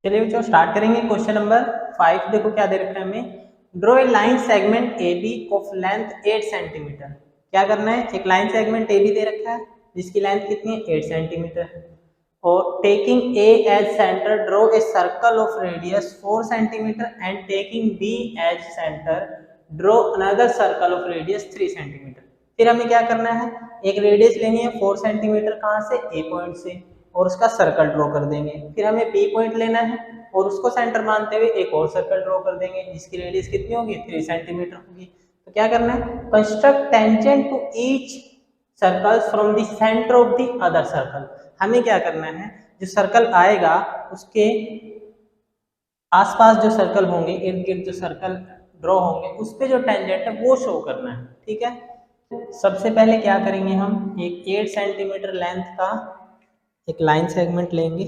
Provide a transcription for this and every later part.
चलिए बच्चों स्टार्ट करेंगे। क्वेश्चन नंबर 5 देखो क्या दे रखा है हमें। Draw a line segment A B of length 8 centimetre. क्या करना है, एक लाइन सेगमेंट ए बी दे रखा है जिसकी लेंथ कितनी है 8 सेंटीमीटर और taking A as centre draw a circle of radius 4 centimetre and taking B as centre draw another circle of radius 3 centimetre. फिर हमें क्या करना है, एक रेडियस लेनी है 4 सेंटीमीटर कहाँ से, ए पॉइंट से, और उसका सर्कल ड्रॉ कर देंगे। फिर हमें बी पॉइंट लेना है और उसको सेंटर मानते हुए एक और सर्कल ड्रॉ कर देंगे जिसकी रेडियस कितनी होगी 3 सेंटीमीटर होगी। तो क्या करना है, construct tangent to each circle from the centre of the other circle. हमें क्या करना है, जो सर्कल आएगा उसके आसपास जो सर्कल होंगे, इर्द गिर्द जो सर्कल ड्रॉ होंगे उस पे जो टेंजेंट है वो शो करना है। ठीक है, सबसे पहले क्या करेंगे, हम एक 8 सेंटीमीटर लेंथ का एक लाइन सेगमेंट लेंगे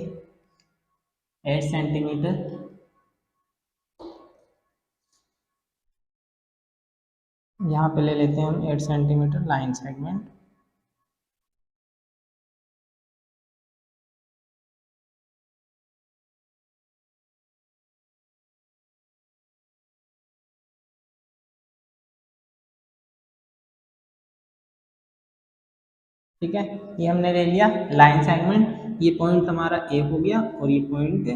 8 सेंटीमीटर, यहाँ पे ले लेते हैं हम 8 सेंटीमीटर लाइन सेगमेंट। ठीक है, ये हमने ले लिया लाइन सेगमेंट। ये पॉइंट हमारा ए हो गया और ये पॉइंट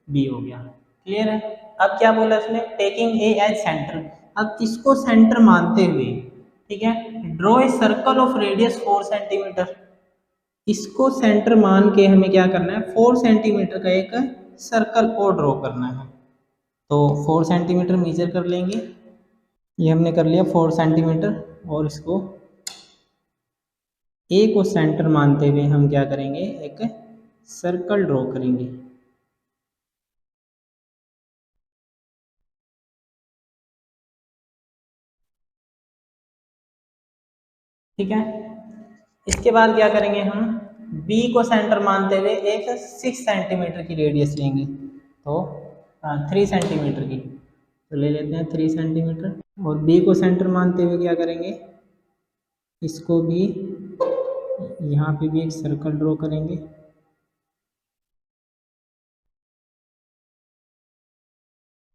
बी हो गया। क्लियर है। अब क्या बोला उसने, टेकिंग ए एज सेंटर। अब इसको सेंटर मानते हुए, ठीक है, draw a circle of radius 4 centimetre. इसको सेंटर मान के हमें क्या करना है, 4 सेंटीमीटर का एक सर्कल और ड्रॉ करना है। तो 4 सेंटीमीटर मेजर कर लेंगे, ये हमने कर लिया 4 सेंटीमीटर, और इसको ए को सेंटर मानते हुए हम क्या करेंगे, एक सर्कल ड्रॉ करेंगे। ठीक है, इसके बाद क्या करेंगे, हम बी को सेंटर मानते हुए एक 6 सेंटीमीटर की रेडियस लेंगे, तो 3 सेंटीमीटर की, तो ले लेते हैं 3 सेंटीमीटर। और बी को सेंटर मानते हुए क्या करेंगे, इसको भी यहाँ पे भी एक सर्कल ड्रॉ करेंगे।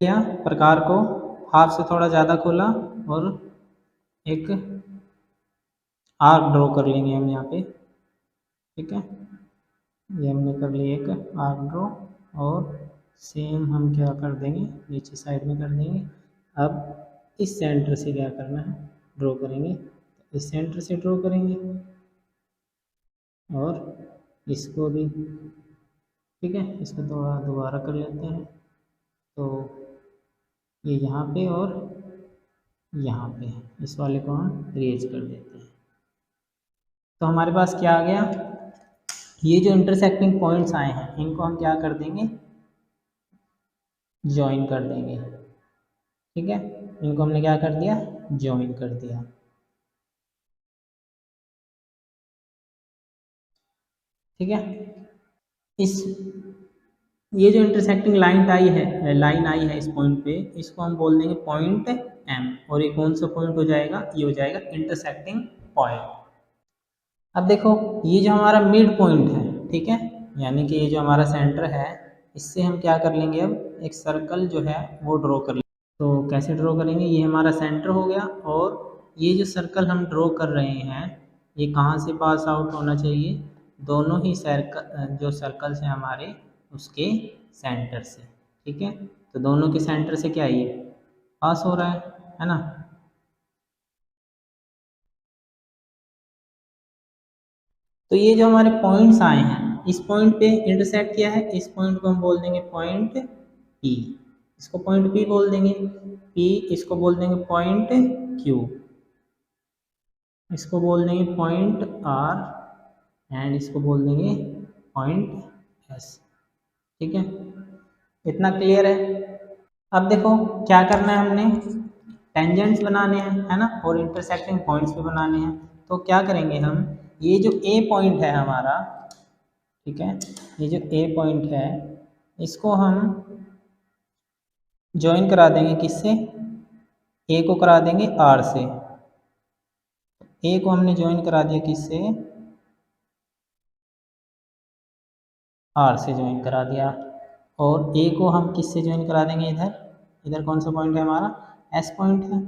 या प्रकार को हाफ से थोड़ा ज़्यादा खोला और एक आर्क ड्रॉ कर लेंगे हम यहाँ पे। ठीक है, ये हमने कर लिया एक आर्क ड्रॉ, और सेम हम क्या कर देंगे, नीचे साइड में कर देंगे। अब इस सेंटर से क्या करना है, ड्रॉ करेंगे, इस सेंटर से ड्रॉ करेंगे और इसको भी। ठीक है, इसको थोड़ा दोबारा कर लेते हैं, तो ये यहाँ पे और यहाँ पे इस वाले को हम रेज कर देते हैं। तो हमारे पास क्या आ गया, ये जो इंटरसेक्टिंग पॉइंट्स आए हैं इनको हम क्या कर देंगे, ज्वाइन कर देंगे। ठीक है, इनको हमने क्या कर दिया, ज्वाइन कर दिया। ठीक है, इस ये जो इंटरसेक्टिंग लाइन आई है इस पॉइंट पे, इसको हम बोल देंगे पॉइंट एम, और ये कौन सा पॉइंट हो जाएगा, ये हो जाएगा इंटरसेक्टिंग पॉइंट। अब देखो ये जो हमारा मिड पॉइंट है, ठीक है, यानी कि ये जो हमारा सेंटर है, इससे हम क्या कर लेंगे, अब एक सर्कल जो है वो ड्रॉ कर लेंगे। तो कैसे ड्रॉ करेंगे, ये हमारा सेंटर हो गया, और ये जो सर्कल हम ड्रॉ कर रहे हैं ये कहाँ से पास आउट होना चाहिए, दोनों ही सर्कल जो सर्कल्स हैं हमारे उसके सेंटर से। ठीक है, तो दोनों के सेंटर से क्या ये पास हो रहा है ना। तो ये जो हमारे पॉइंट्स आए हैं इस पॉइंट पे इंटरसेक्ट किया है, इस पॉइंट को हम बोल देंगे पॉइंट पी, इसको पॉइंट पी बोल देंगे, पी इसको बोल देंगे पॉइंट क्यू, इसको बोल देंगे पॉइंट आर, एंड इसको बोल देंगे पॉइंट एस। ठीक है, इतना क्लियर है। अब देखो क्या करना है, हमने टेंजेंट्स बनाने हैं, है ना, और इंटरसेक्टिंग पॉइंट्स भी बनाने हैं। तो क्या करेंगे हम, ये जो ए पॉइंट है हमारा, ठीक है, ये जो ए पॉइंट है इसको हम ज्वाइन करा देंगे किससे, ए को करा देंगे आर से। ए को हमने ज्वाइन करा दिया किससे, आर से ज्वाइन करा दिया। और ए को हम किससे ज्वाइन करा देंगे, इधर इधर कौन सा पॉइंट है हमारा, एस पॉइंट है,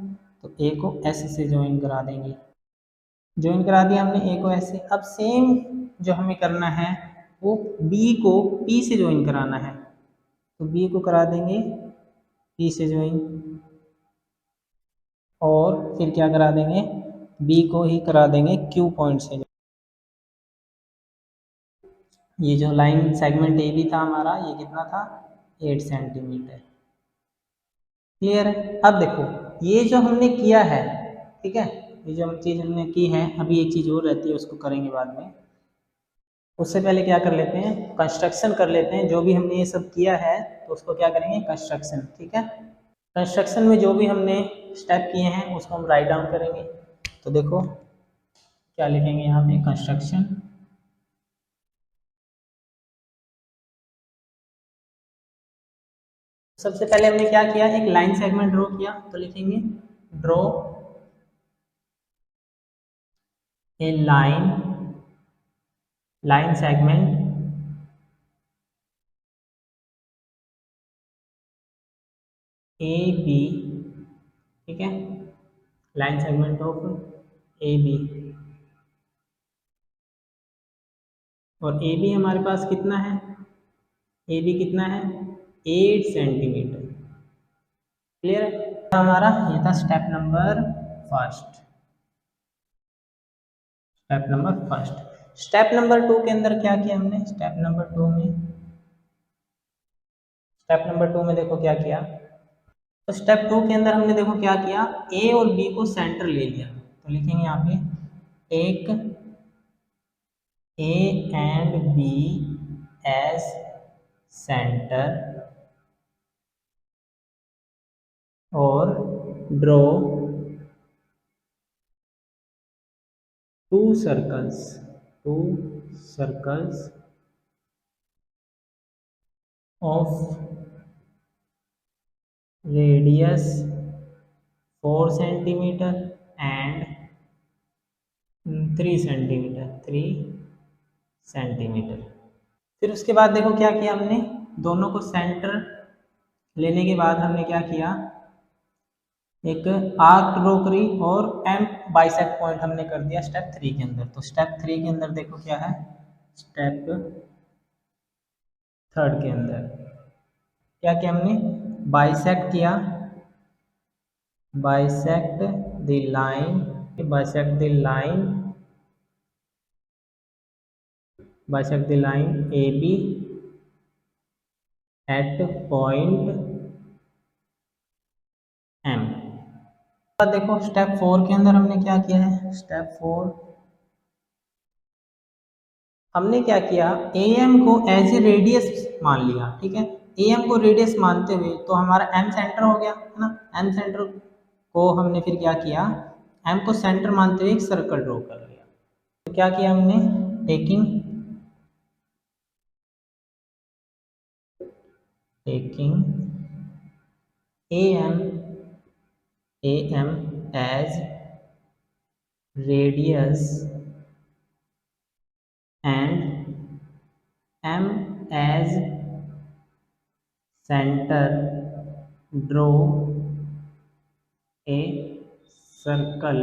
तो ए को एस से ज्वाइन करा देंगे। ज्वाइन करा दिया हमने ए को एस से। अब सेम जो हमें करना है वो बी को पी से ज्वाइन कराना है, तो बी को करा देंगे पी से ज्वाइन, और फिर क्या करा देंगे, बी को ही करा देंगे क्यू पॉइंट से। ये जो लाइन सेगमेंट ए बी था हमारा, ये कितना था, 8 सेंटीमीटर। क्लियर है। अब देखो ये जो हमने किया है, ठीक है, ये जो चीज़ हमने की है, अभी एक चीज़ और रहती है उसको करेंगे बाद में। उससे पहले क्या कर लेते हैं, कंस्ट्रक्शन कर लेते हैं। जो भी हमने ये सब किया है तो उसको क्या करेंगे, कंस्ट्रक्शन। ठीक है, कंस्ट्रक्शन में जो भी हमने स्टेप किए हैं उसको हम राइट डाउन करेंगे। तो देखो क्या लिखेंगे यहाँ पे, कंस्ट्रक्शन। सबसे पहले हमने क्या किया, एक लाइन सेगमेंट ड्रॉ किया, तो लिखेंगे draw a line segment A B. ठीक है, line segment of A B, और ए बी हमारे पास कितना है, ए बी कितना है, 8 सेंटीमीटर। क्लियर है। हमारा ये था step number first, step number first. Step number 2 के अंदर क्या किया हमने, स्टेप नंबर टू में देखो क्या किया। तो स्टेप 2 के अंदर हमने देखो क्या किया, ए और बी को सेंटर ले लिया। तो लिखेंगे यहाँ पे एक A and B as centre और draw 2 circles of radius 4 centimetre and 3 centimetre. फिर उसके बाद देखो क्या किया हमने, दोनों को सेंटर लेने के बाद हमने क्या किया, एक आर्क ड्रॉ करी और एम बाइसेक्ट पॉइंट हमने कर दिया स्टेप 3 के अंदर। तो स्टेप 3 के अंदर देखो क्या है, स्टेप 3 के अंदर क्या किया हमने, बाइसेक्ट किया, bisect the line A B at point M. देखो स्टेप 4 के अंदर हमने क्या किया है, स्टेप 4 हमने क्या किया, ए एम को एज ए रेडियस मान लिया। ठीक है, ए एम को रेडियस मानते हुए तो हमारा एम सेंटर हो गया है ना, एम सेंटर को हमने फिर क्या किया, एम को सेंटर मानते हुए एक सर्कल ड्रॉ कर लिया। तो क्या किया हमने, taking A M as radius and M as center, draw a circle।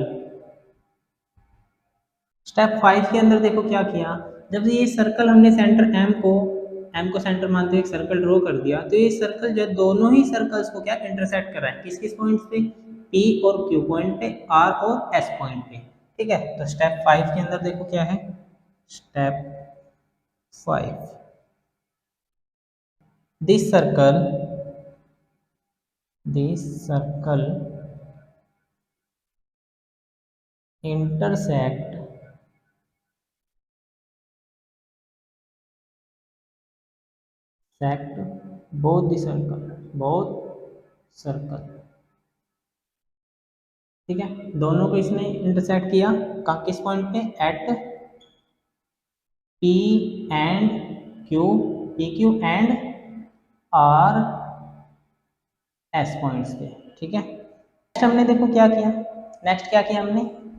Step 5 के अंदर देखो क्या किया, जब ये सर्कल हमने सेंटर M को सेंटर मानते हुए एक सर्कल ड्रॉ कर दिया, तो ये सर्कल जो दोनों ही सर्कल्स को क्या इंटरसेक्ट कर रहा है, किस किस पॉइंट्स पे, P और Q पॉइंट पे, R और S पॉइंट पे। ठीक है, तो स्टेप 5 के अंदर देखो क्या है, step 5 this circle intersect both circle। ठीक है, दोनों को इसने इंटरसेक्ट किया किस पॉइंट पे, at P and Q, PQ and R S points पे। ठीक है, नेक्स्ट हमने देखो क्या किया,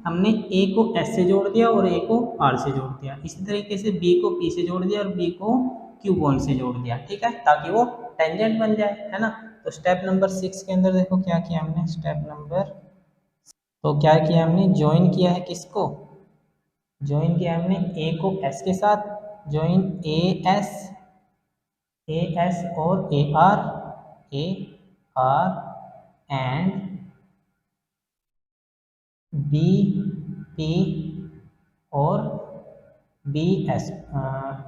हमने A को S से जोड़ दिया और A को R से जोड़ दिया। इसी तरीके से B को P से जोड़ दिया और B को क्यू पॉइंट से जोड़ दिया, ठीक है, ताकि वो टेंजेंट बन जाए, है ना। तो स्टेप नंबर 6 के अंदर देखो क्या किया हमने, स्टेप नंबर, तो क्या किया हमने, ज्वाइन किया है किसको, ज्वाइन किया हमने ए को एस के साथ, ज्वाइन ए एस और A R and B P और बी एस,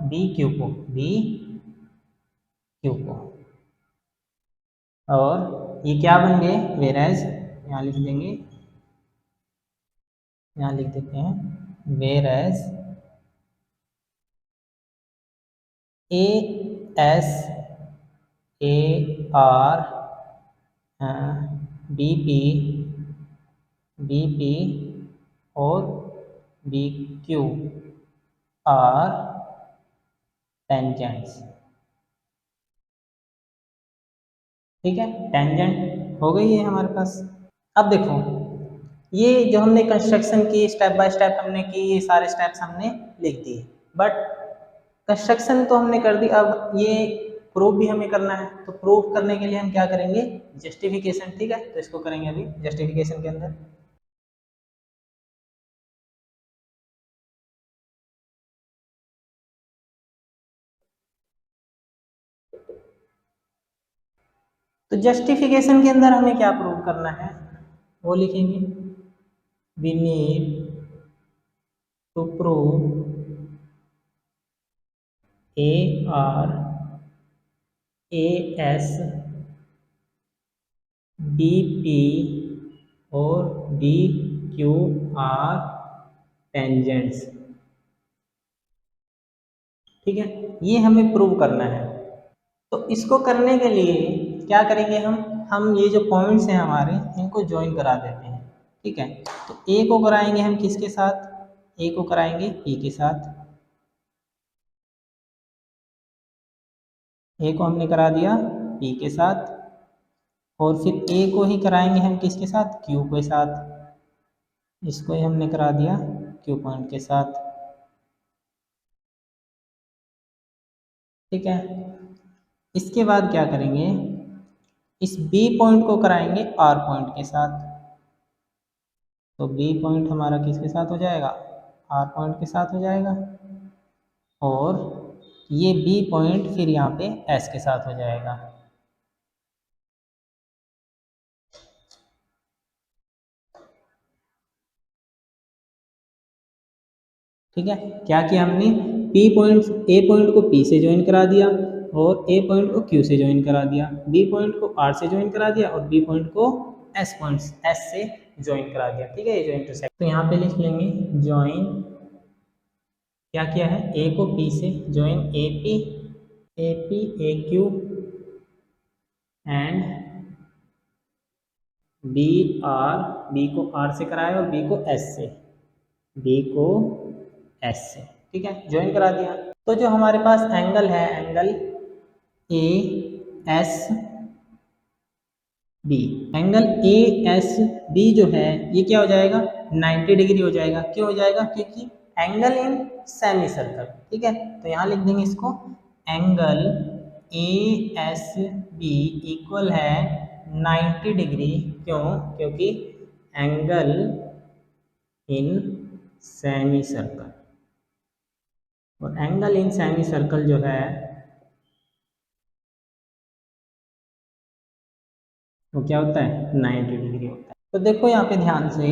बी क्यू को, और ये क्या बन गए, वेराइज, यहाँ लिख देंगे, यहाँ लिख देते हैं whereas A S A R B P और बी क्यू आर टेंजेंट्स, ठीक है, टेंजेंट हो गई है हमारे पास। अब देखो ये जो हमने कंस्ट्रक्शन की स्टेप बाय स्टेप हमने की, ये सारे स्टेप्स हमने लिख दिए, बट कंस्ट्रक्शन तो हमने कर दी, अब ये प्रूफ भी हमें करना है, तो प्रूफ करने के लिए हम क्या करेंगे, जस्टिफिकेशन, ठीक है, तो इसको करेंगे अभी जस्टिफिकेशन के अंदर। तो जस्टिफिकेशन के अंदर हमें क्या प्रूव करना है, वो लिखेंगे, we need to prove A R A S B P और बी क्यू आर टेंजेंट्स, ठीक है, ये हमें प्रूव करना है। तो इसको करने के लिए क्या करेंगे, हम ये जो पॉइंट्स हैं हमारे, इनको ज्वाइन करा देते हैं, ठीक है। तो ए को कराएंगे हम किसके साथ, ए को कराएंगे पी के साथ, ए को हमने करा दिया पी के साथ, और फिर ए को ही कराएंगे हम किसके साथ, क्यू के साथ, इसको ही हमने करा दिया क्यू पॉइंट के साथ, ठीक है। इसके बाद क्या करेंगे, इस बी पॉइंट को कराएंगे आर पॉइंट के साथ, तो बी पॉइंट हमारा किसके साथ हो जाएगा, आर पॉइंट के साथ हो जाएगा, और ये बी पॉइंट फिर यहाँ पे एस के साथ हो जाएगा, ठीक है। क्या किया हमने, पी पॉइंट, ए पॉइंट को पी से ज्वाइन करा दिया, और ए पॉइंट को क्यू से ज्वाइन करा दिया, बी पॉइंट को आर से ज्वाइन करा दिया, और बी पॉइंट को एस पॉइंट एस से ज्वाइन करा दिया, ठीक है, ये जो इंटरसेक्ट। तो यहाँ पे लिख लेंगे ज्वाइन, क्या किया है, ए को पी से join A P A Q and B को आर से कराया और बी को एस से, ठीक है, ज्वाइन करा दिया। तो जो हमारे पास एंगल है, angle A S B, angle A S B जो है ये क्या हो जाएगा, 90 डिग्री हो जाएगा। क्यों हो जाएगा, क्योंकि एंगल इन सेमी सर्कल, ठीक है। तो यहाँ लिख देंगे इसको, angle A S B equal है 90 डिग्री, क्यों, क्योंकि एंगल इन सेमी सर्कल, और एंगल इन सेमी सर्कल जो है वो क्या होता है, 90 डिग्री होता है। तो देखो यहाँ पे ध्यान से,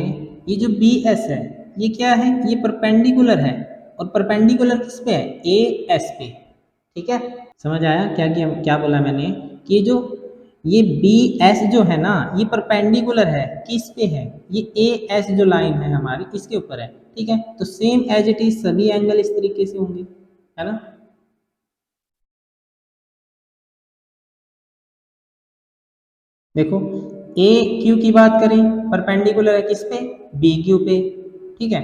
ये जो बी एस है ये क्या है, ये परपेंडिकुलर है, और परपेंडिकुलर किस पे है, ए एस पे, ठीक है। समझ आया क्या बोला मैंने, कि जो ये बी एस जो है ना, ये परपेंडिकुलर है, किस पे है, ये ए एस जो लाइन है हमारी इसके ऊपर है, ठीक है। तो सेम एज इट इज सभी एंगल इस तरीके से होंगे, है ना। देखो ए क्यू की बात करें, परपेंडिकुलर है किस पे, बी क्यू पे, ठीक है।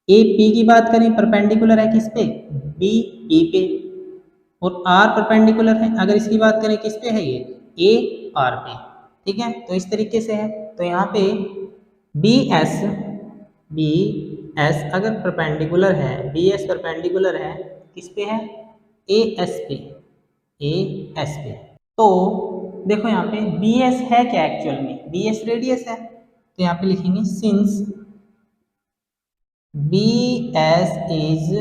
ए पी की बात करें, परपेंडिकुलर है किस पे, बी पी पे, और आर परपेंडिकुलर है, अगर इसकी बात करें किस पे है, ये ए आर पे, ठीक है। तो इस तरीके से है, तो यहाँ पे बी एस अगर परपेंडिकुलर है, बी एस परपेंडिकुलर है किस पे है, ए एस पे, ए एस पे। तो देखो यहाँ पे बी एस है क्या एक्चुअल में, बी एस रेडियस है, तो यहाँ पे लिखेंगे सिंस बी एस इज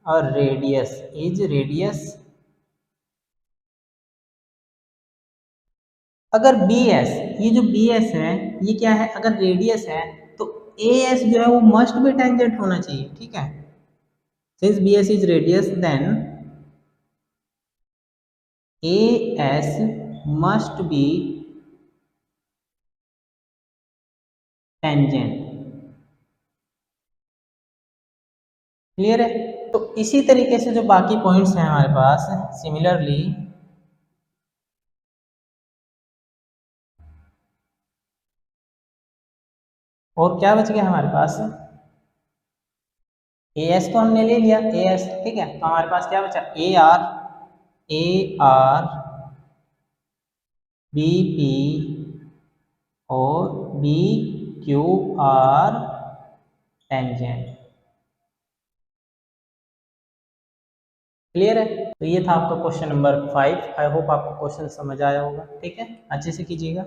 और रेडियस इज रेडियस, अगर बी एस, ये जो बी एस है ये क्या है, अगर रेडियस है तो ए एस जो है वो मस्ट बी टेंजेंट होना चाहिए, ठीक है। Since B S is radius then A S must be tangent, clear है। तो इसी तरीके से जो बाकी पॉइंट्स हैं हमारे पास सिमिलरली, और क्या बच गया हमारे पास, ए एस तो हमने ले लिया, ए एस ठीक है, तो हमारे पास क्या बचा, ए आर बी पी और B Q are tangent, clear है। तो ये था आपका क्वेश्चन नंबर 5। आई होप आपको क्वेश्चन समझ आया होगा, ठीक है, अच्छे से कीजिएगा।